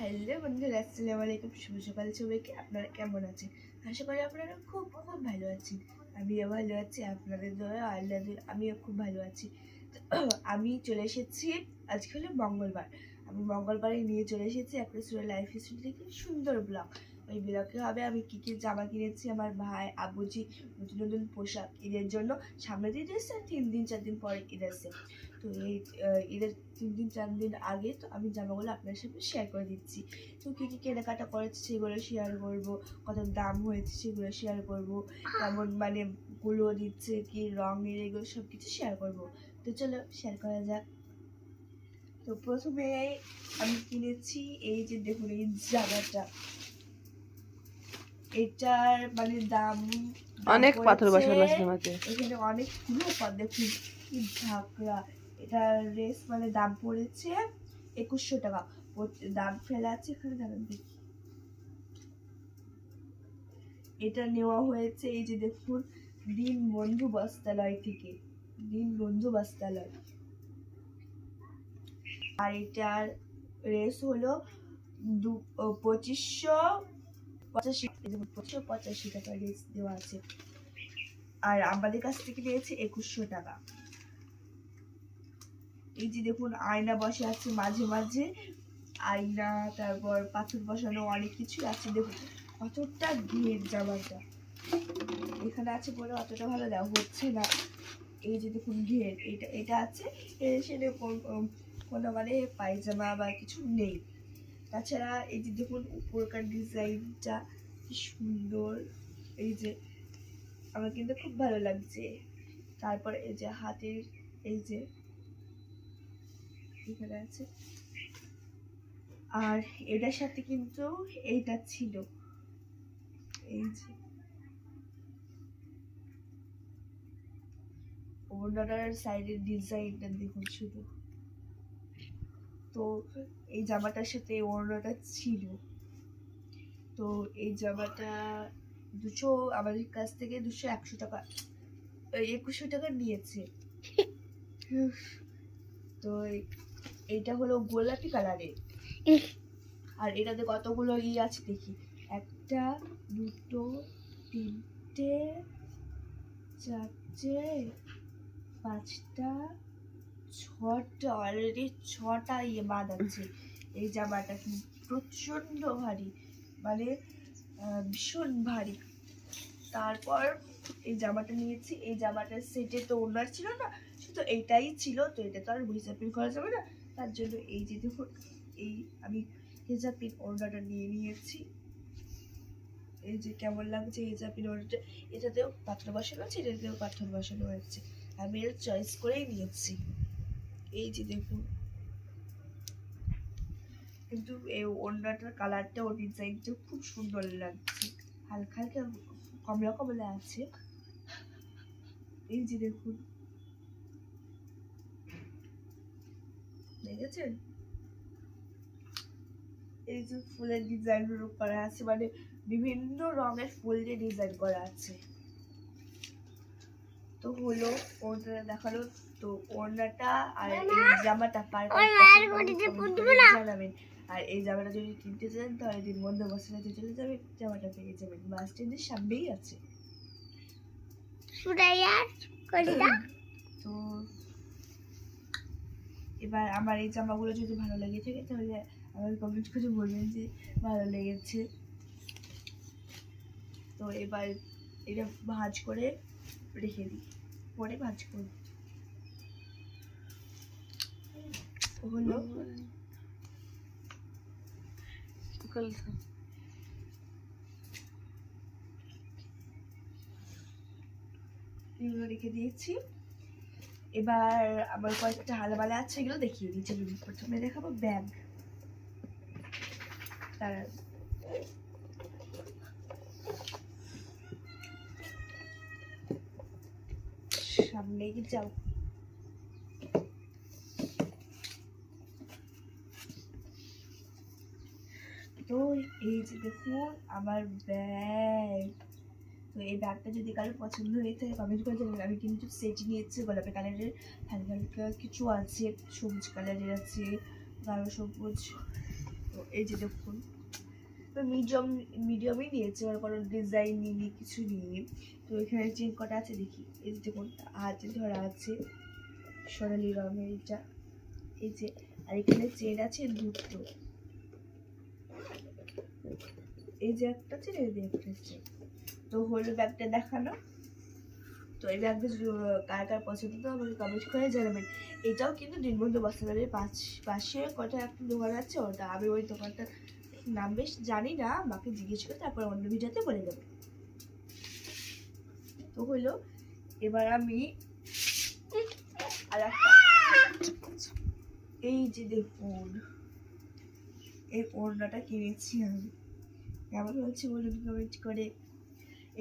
Hello বন্ধুরা, আসসালামু আলাইকুম। শুভ সকাল সবাইকে। আপনারা কেমন আছেন? আশা করি আপনারা খুব খুব ভালো আছেন। আমিও ভালো আছি, আপনাদের দয়া আল্লাহর আমিও খুব ভালো আছি। আমি চলে এসেছি, আজকে হলো মঙ্গলবার। আমি মঙ্গলবারে নিয়ে চলে এসেছি একটা সুরা লাইফ হিস্ট্রি থেকে সুন্দর ব্লগ। ওই ব্লগে হবে আমি কী কী জামা কিনেছি, আমার ভাই আবুজি নতুন নতুন পোশাক ঈদের জন্য। সামনে দিয়ে এসছে 3-4 দিন পরে ঈদ আসছে। তো এই ঈদের 3-4 দিন আগে তো আমি জামাগুলো আপনার সাথে শেয়ার করে দিচ্ছি। তো কী কী কেনাকাটা করেছি সেগুলো শেয়ার করব, কত দাম হয়েছে সেগুলো শেয়ার করব, কেমন মানে গুলো দিচ্ছে, কি রঙের, এগুলো সব কিছু শেয়ার করব। তো চলো শেয়ার করা যাক। তো প্রথমে আমি কিনেছি এই যে দেখুন এই জামাটা। এটার মানে দাম অনেক পাথর বসানো আছে তোমাকে। এখানে অনেকগুলো পদ, দেখুন কি ঝাঁকড়া। এটার রেস মানে দাম পড়েছে 2100 টাকা। দাম ফেলা আছে এখানে, দাঁড়ান দেখি। এটা নেওয়া হয়েছে এই যে দেখুন দীনবন্ধু বস্ত্রালয় থেকে, দীনবন্ধু বস্ত্রালয়। আর এটার রেস হলো 2585 টাকা রেস দেওয়া আছে। আর আমাদের কাছ থেকে নিয়েছে 2100 টাকা। এই যে দেখুন আয়না বসে আছে মাঝে মাঝে, আয়না, তারপর পাথর বসানো অনেক কিছু আছে। দেখুন কতটা ঘের জামাটা এখানে আছে বলে অতটা ভালো দেওয়া হচ্ছে না। এই যে দেখুন ঘের, এটা আছে, সেটা কোনো মানে পায়জামা বা কিছু নেই। তাছাড়া এই যে দেখুন উপরকার ডিজাইনটা কি সুন্দর, এই যে আমার কিন্তু খুব ভালো লাগছে। তারপর এই যে হাতের এই যে এখানে আছে, আর এটার সাথে কিন্তু এইটা ছিল, এই যে ওনার সাইডের ডিজাইনটা দেখুন শুধু। তো এই জামাটার সাথে ওড়নাটা ছিল। তো এই জামাটা আমাদের কাছ থেকে 100 টাকা 2100 টাকা নিয়েছে। তো এইটা হলো গোলাপি কালারের। আর এটাতে কতগুলো আছে দেখি, 1 2 3 4 5 6টা, অলরেডি 6টা বাদ আছে। এই জামাটা কি প্রচন্ড ভারী, মানে ভীষণ ভারী। তারপর এই জামাটা নিয়েছি, এই জামাটার সেটে তো ওনার ছিল না, শুধু এইটাই ছিল। তো এটা তো আর হিজাপিন করা যাবে না, তার জন্য এই যে দেখুন এই আমি হিজাপিন ওড়নাটা নিয়ে নিয়েছি। এই যে কেমন লাগছে হিজাপিন ওড়নাটা, এটাতেও পাথর বসানো আছে, এটাতেও পাথর বসানো হয়েছে। আমি এর চয়েস করেই নিয়েছি। এই যে দেখুন, কিন্তু এই ওড়নাটার কালারটা ও ডিজাইনটা খুব সুন্দর লাগছে, হালকা হালকা কমলা কমলা আছে। এই যে দেখুন, দেখেছেন এই যে ফুলের ডিজাইন করা আছে, মানে বিভিন্ন রঙের ফুল দিয়ে ডিজাইন করা আছে। তো হলো ওড়নাটা দেখালো। তো ওড়নাটা আর এই জামাটা জানাবেন। আর এই জামাটা যদি কিনতে চান তাহলে দীনবন্ধু বস্ত্রালয়তে চলে যাবেন, জামাটা পেয়ে যাবেন। বাস স্ট্যান্ডের সামনেই আছে। তো এবার আমার এই জামাগুলো যদি ভালো লেগে থাকে তাহলে আমার কমেন্ট করে বলবেন যে ভালো লেগেছে। তো এবার এটা ভাঁজ করে রেখে দিই, পরে ভাঁজ করব। হলো এগুলো রেখে দিয়েছি। এবার আমার কয়েকটা হালবালা আছে, এগুলো দেখিয়ে দিচ্ছি। প্রথমে দেখাবো ব্যাগ। তার সামনে কি যাও, তো এই যে দেখুন আমার ব্যাগ। তো এই ব্যাগটা যদি কারো পছন্দ হয়ে থাকে কমেন্ট করে জানাবেন। আমি কিন্তু সেট নিয়েছি গোলাপি কালারের, হালকা হালকা কিছু আছে, সবুজ কালারের আছে, গাঢ় সবুজ, তো এই যে দেখুন মিডিয়ামই নিয়েছে, মানে কোনো ডিজাইন নিইনি, কিছু নিইনি। তো এখানে চেন কটা আছে দেখি, এই যে দেখুন হাতে ধরা আছে সোনালি রঙের এটা, এই যে। আর এখানে চেন আছে দুটো, এই যে একটা চেন, এই যে একটা চেন। তো হলো ব্যাগটা দেখানো। তো এই ব্যাগটা কার কার পছন্দ তো আমাকে কমেন্ট করে জানাবেন। এটাও কিন্তু দিনবন্ধু বস্ত্রালয়ের পাশে কটা একটা দোকান আছে, ওটা আমি ওই দোকানটার নাম বেশ জানি না, আমাকে জিজ্ঞেস করে তারপর অন্য ভিডিওতে বলে দেবো। তো হলো এবার আমি আর একটা, এই যে দেখুন এই ওড়নাটা কিনেছি আমি, কেমন হচ্ছে বলুন কমেন্ট করে।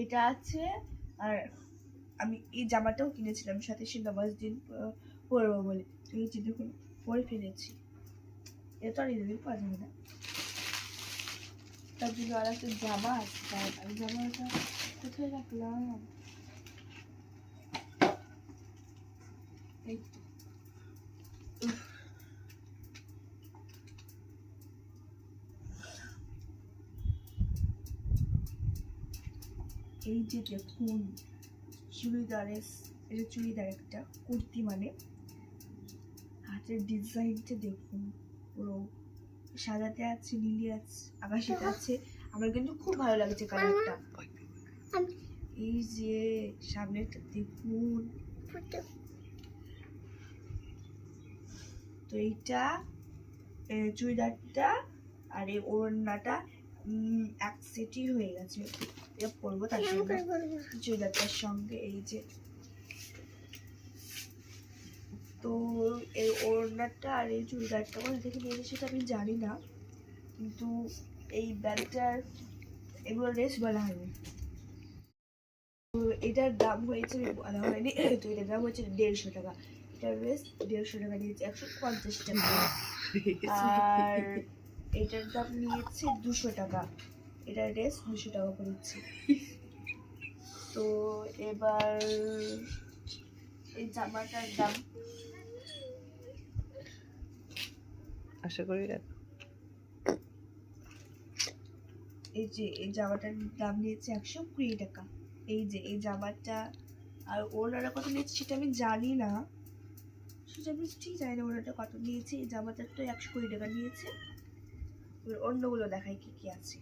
এটা আছে, আর আমি এই জামাটাও কিনেছিলাম সাথে সে নামাজ দিন পরবো বলে। তো এই যে দেখুন পরে ফেলেছি, এটা আর এদিন পাওয়া যাবে না, তার জন্য আর একটা জামা আছে। আমি জামাটা কোথায় রাখলাম, এই তো। এই যে দেখুন চুড়িদারের, এটা চুড়িদার একটা কুর্তি, মানে হাতের ডিজাইনটা দেখুন, পুরো সাদাতে আছে, নীলি আছে, আকাশিতে আছে। আমার কিন্তু খুব ভালো লাগছে কালারটা। এই যে সামনেটা দেখুন, তো এইটা চুড়িদারটা আর এই ওড়নাটা এক সেটই হয়ে গেছে, এটা পরবো তার জন্য চুড়িদারটার সঙ্গে। এই যে তো এই ওড়নাটা আর এই চুড়িদারটা কোথা থেকে নিয়ে সেটা আমি জানি না, কিন্তু এই ব্যাগটার এগুলো রেস বলা হয়নি। তো এটার দাম হয়েছে বলা হয়নি, তো এটার দাম হচ্ছে 150 টাকা। এটার রেস 150 টাকা নিয়েছে, 150 টাকা। আর এটার দাম নিয়েছে 200 টাকা, এটার রেস 200 টাকা পড়েছে। তো এবার এই জামাটার দাম, আশা করি এই যে এই জামাটার দাম নিয়েছে 120 টাকা। এই যে এই জামাটা, আর ওনারা কত নিয়েছে সেটা আমি জানি না, সেটা আমি ঠিক জানি না ওনারা কত নিয়েছে। এই জামাটার তো 120 টাকা নিয়েছে। এবার অন্যগুলো দেখাই কি কি আছে।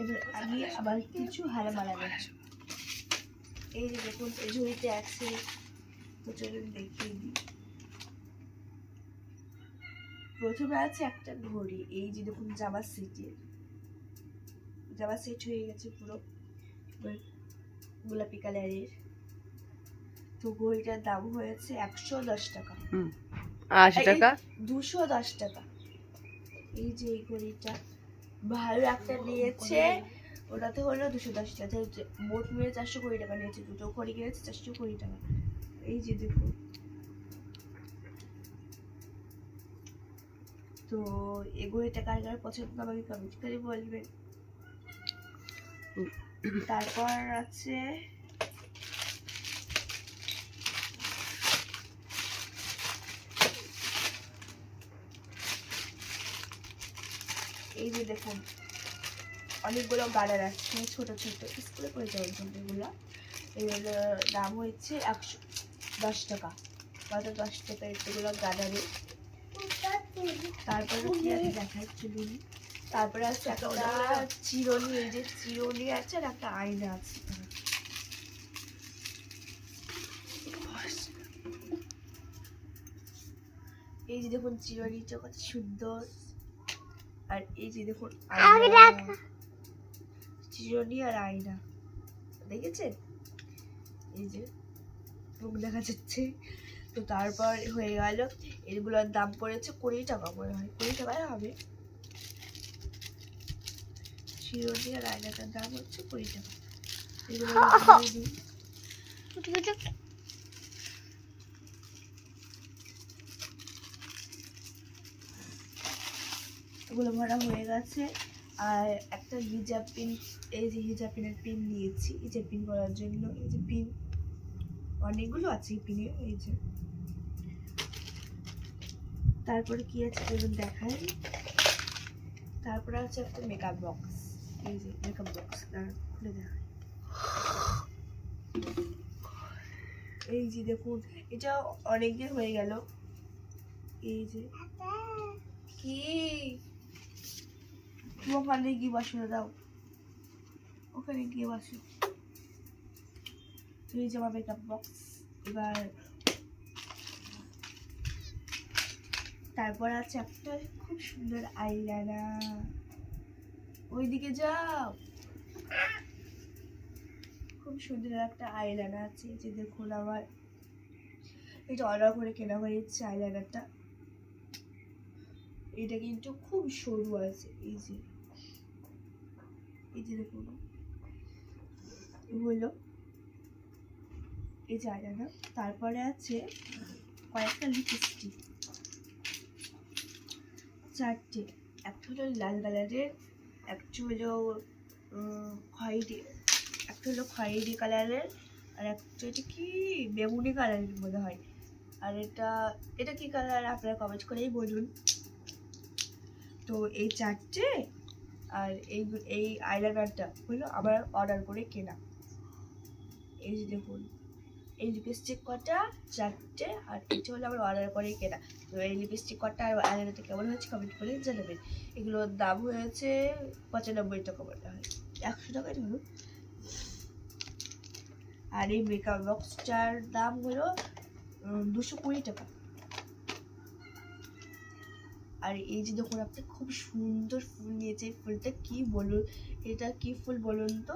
এবার আমি আবার কিছু হারামারা দেখছি। এই যে দেখুন এই ঝুড়িতে আছে, তো চলুন দেখিয়ে দিই। প্রথমে আছে একটা ঘড়ি, এই যে দেখুন জামা সেট হয়ে গেছে পুরো গোলাপি কালারের। তো ঘড়িটার দাম হয়েছে 110 টাকা। 80 টাকা, 210 টাকা। এই যে এই ঘড়িটা ভালো একটা নিয়েছে, ওটাতে হলো 210 টাকা, মোট মিলে 420 টাকা নিয়েছে। দুটো ঘড়ি কিনেছে 420 টাকা। এই যে দেখুন, তো এই ঘড়িটা কার কার পছন্দ আমাকে কমেন্ট করে বলবেন। তারপর আছে এই যে দেখুন অনেকগুলো গার্ডার আছে, ছোট ছোট স্কুলে করে যাওয়ার জন্য। এগুলো এগুলোর দাম হয়েছে 110 টাকা, মাত্র 10 টাকা এগুলো গার্ডারে। তারপরে কি আছে দেখাচ্ছি বলি। তারপরে আছে একটা চিরুনি, এই যে চিরুনি আছে আর একটা আয়না আছে। এই যে দেখুন চিরুনিটা কত সুন্দর, আর এই যে দেখুন চিরুনি আর আয়না, দেখেছেন? এই যে মুখ দেখা যাচ্ছে। তো তারপর হয়ে গেল, এগুলোর দাম পড়েছে 20 টাকা, মনে হয় 20 টাকায় হবে। চিরুনি আর আয়নাটার দাম হচ্ছে 20 টাকা। এগুলো এগুলো ভরা হয়ে গেছে। আর একটা হিজাব পিন, এই যে হিজাব পিনের পিন নিয়েছি, এই যে পিন করার জন্য, এই যে পিন অনেকগুলো আছে এই পিনে, এই যে। তারপরে কি আছে চলুন দেখাই। তারপরে আছে একটা মেকআপ বক্স, এই যে মেকআপ বক্স, খুলে দেখাই। এই যে দেখুন, এটা অনেকদিন হয়ে গেল। এই যে কি তুমি ওখানে গিয়ে বসো, দাও ওখানে গিয়ে বসো। তো এই যে আমার মেকআপ বক্স। এবার তারপর আছে একটা খুব সুন্দর আইলাইনার, ওইদিকে যাও। খুব সুন্দর একটা আইলাইনার আছে, এই যে দেখুন আমার এটা অর্ডার করে কেনা হয়েছে আইলাইনারটা। এটা কিন্তু খুব সরু আছে, এই যে দেখুন হলো এই যে আইলাইনার। তারপরে আছে কয়েকটা লিপস্টিক, 4টে। একটা হলো লাল কালারের, একটা হলো খয়েরি, একটা হলো খয়েরি কালারের, আর একটা এটা কি বেগুনি কালারের মনে হয়। আর এটা কি কালার আপনারা কমেন্ট করেই বলুন। তো এই 4টে, আর এই আইলাইনারটা হলো আমার অর্ডার করে কেনা। এই যে দেখুন এই লিপস্টিক কটা 4টে, আর এটা হলো আমার অর্ডার করে কেনা। তো এই লিপস্টিক কটা আর আইলাইনারটা কেমন হয়েছে কমেন্ট করে জানাবেন। এগুলোর দাম হয়েছে 95 টাকা মনে হয়, 100 টাকাই ধরুন। আর এই মেকআপ বক্সটার দাম হলো 220 টাকা। আর এই যে দেখুন একটা খুব সুন্দর ফুল নিয়েছে, এই ফুলটা কি বলুন, এটা কি ফুল বলুন তো,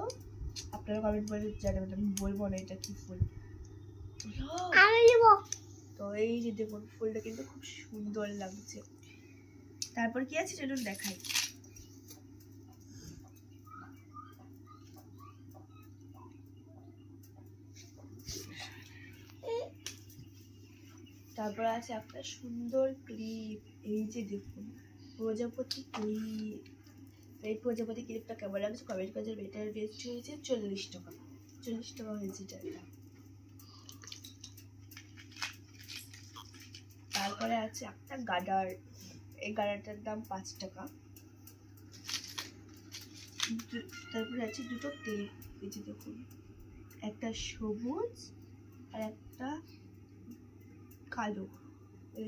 আপনারা কমেন্ট করে জানাবেন, আমি বলবো না এটা কি ফুল। তো এই যে দেখুন ফুলটা কিন্তু খুব সুন্দর লাগছে। তারপর কি আছে চলুন দেখাই। তারপর আছে একটা সুন্দর ক্লিপ, এই যে দেখুন প্রজাপতি ক্লিপ। এই প্রজাপতি ক্লিপটা কেমন লাগছে কমেন্ট করে জানাবেন। এটার রেট হয়েছে 40 টাকা, 40 টাকা হয়েছে এটা। তারপরে আছে একটা গার্ডার, এই গার্ডারটার দাম 5 টাকা। তারপরে আছে দুটো টেপ, এই যে দেখুন একটা সবুজ আর একটা কালো,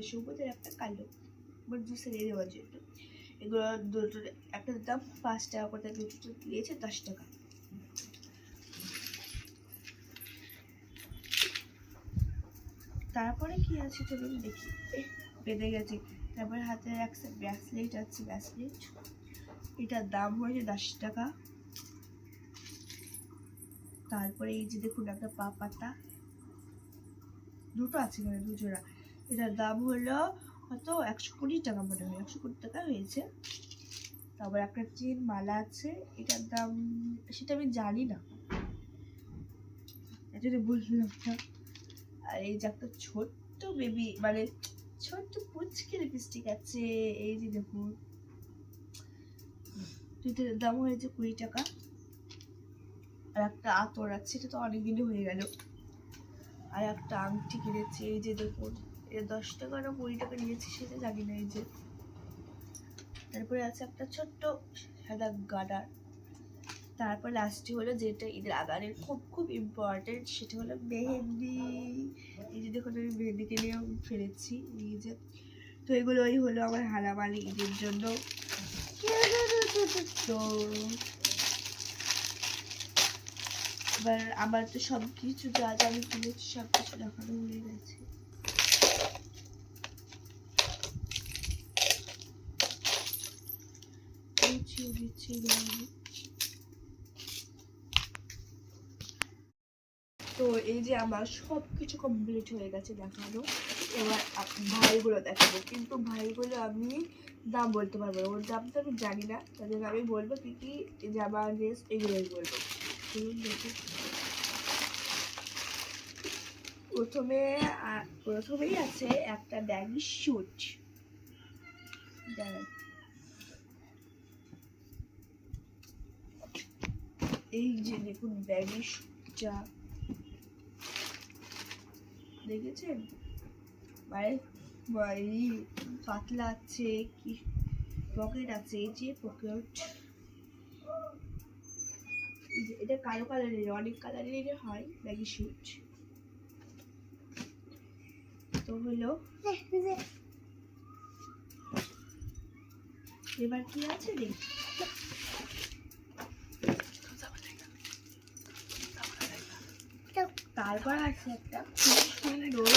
সবুজ আর একটা কালো, আমার জুসে দিয়ে দেওয়ার জন্য। এগুলো দুটো একটার দাম 5 টাকা করে, দুটো দিয়েছে 10 টাকা। তারপরে কি আছে চলুন দেখি, বেঁধে গেছে। তারপরে হাতে একটা ব্রেসলেট আছে, ব্রেসলেট এটার দাম হয়েছে 10 টাকা। তারপরে এই যে দেখুন একটা পা পাতা, দুটো আছে মানে দুজোড়া, এটার দাম হলো হয়তো 120 টাকা মনে হয়, 120 টাকা হয়েছে। তারপর একটা চেন মালা আছে, এটার দাম সেটা আমি জানি না, এটা বললাম না। আর এই যে একটা ছোট্ট বেবি মানে ছোট্ট পুচকে লিপস্টিক আছে, এই যে দেখুন দুইটার দাম হয়েছে 20 টাকা। আর একটা আতর আছে, এটা তো অনেকদিনই হয়ে গেল। আর একটা আংটি কিনেছি, এই যে দেখুন এটা 10 টাকা না 20 টাকা নিয়েছি সেটা জানি না, এই যে। তারপরে আছে একটা ছোট্ট সাদা গার্ডার। তারপর লাস্টে হলো যেটা ঈদের আগানের খুব খুব ইম্পর্টেন্ট, সেটা হলো মেহেন্দি। এই যে দেখুন আমি মেহেন্দি কিনে ফেলেছি, এই যে। তো এগুলোই হলো আমার হারামালি ঈদের জন্য। তো এবার আমার তো সব কিছু যা যা আমি কিনেছি সব কিছু দেখানো হয়ে গেছে। তো এই যে আমার সব কিছু কমপ্লিট হয়ে গেছে দেখানো। এবার ভাইগুলো দেখাবো, কিন্তু ভাইগুলো আমি দাম বলতে পারবো না, ওর দাম তো আমি জানি না, তাদের আমি বলবো কি কি জামা ড্রেস এগুলোই বলবো। দেখি প্রথমেই আছে একটা ব্যাগি শুট, এই যে দেখুন ব্যাগি সুটটা দেখেছেন, মানে এই পাতলা আছে, কি পকেট আছে, এই যে পকেট, এটা কালো কালারের, অনেক কালারের হয় ব্যাগি শুট। তো হলো এবার কি আছে দেখ, তারপর আছে একটা খুব সুন্দর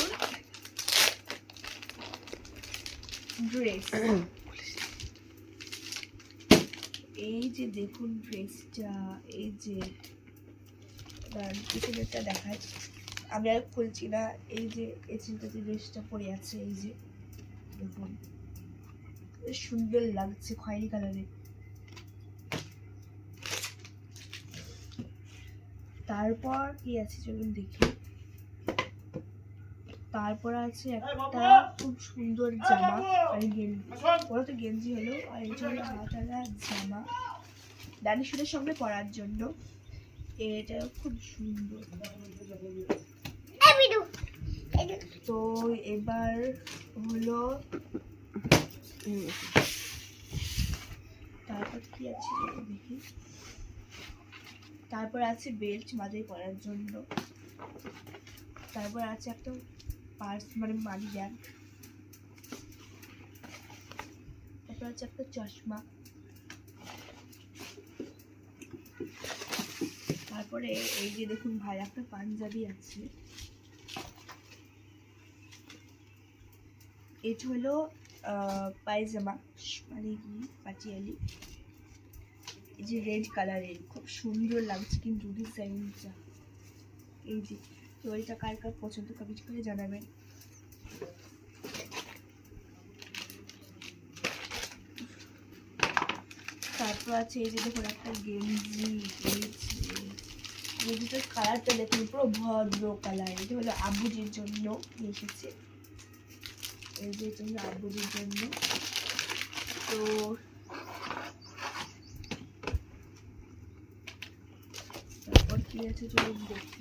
ড্রেস। এই যে দেখুন ড্রেসটা, এই যে পিছনেরটা দেখায়, আমি আর খুলছি না। এই যে এই ছেলেটা যে ড্রেসটা পরে আছে, এই যে দেখুন বেশ সুন্দর লাগছে খয়েরি কালারে। তারপর কি আছে চলুন দেখি। তারপর আছে একটা খুব সুন্দর জামা, মানে গেঞ্জি, ওরা তো গেঞ্জি হলো, আর এটা হলো হাতালা জামা দানি শুটের সঙ্গে পরার জন্য। এটা খুব সুন্দর। তো এবার হলো তারপর কি আছে দেখি। তারপর আছে বেল্ট মাথায় পরার জন্য। তারপর আছে একটা পার্স, মানে মানি ব্যাগ। তারপর আছে একটা চশমা। তারপরে এই যে দেখুন ভাই একটা পাঞ্জাবি আছে। এটা হলো পায়জামা, মানে কি পাটিয়ালি, এই যে রেড কালারের, খুব সুন্দর লাগছে কিন্তু ডিজাইনটা। এই যে, তো এটা কার কার পছন্দ কমেন্ট করে জানাবেন। তারপর আছে এই যে দেখুন একটা গেঞ্জি, গেঞ্জিটার কালারটা দেখুন পুরো ভদ্র কালার। এটা হলো আব্বুজির জন্য এসেছে, এই যে এটা হলো আব্বুজির জন্য। তো তারপর কি আছে চলুন দেখি।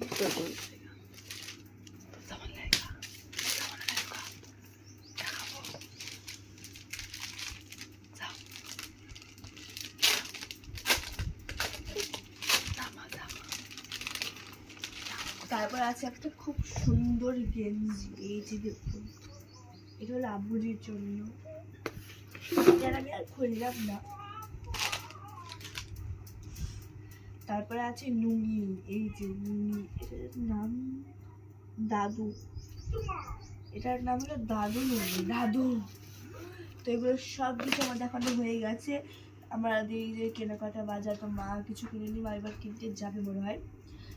তারপর আছে একটা খুব সুন্দর গেঞ্জি, এই যে দেখুন এটা হলো আব্বুজির জন্য, এটা আমি আর খুললাম না। তারপরে আছে লুঙ্গি, এই যে লুঙ্গি, এটার নাম দাদু, এটার নাম হলো দাদু লুঙ্গি, দাদু। তো এগুলো সব কিছু আমার দেখানো হয়ে গেছে। আমার এই যে কেনাকাটা বাজার, তো মা কিছু কিনেনি, মা এবার কিনতে যাবে মনে হয়,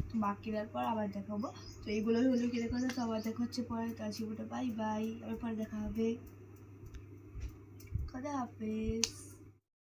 তো মা কেনার পর আবার দেখাবো। তো এইগুলোই হলো কেনাকাটা, তো আবার দেখা হচ্ছে পরে। তার জীবনটা বাই বাই, আবার পরে দেখা হবে, খোদা হাফেজ।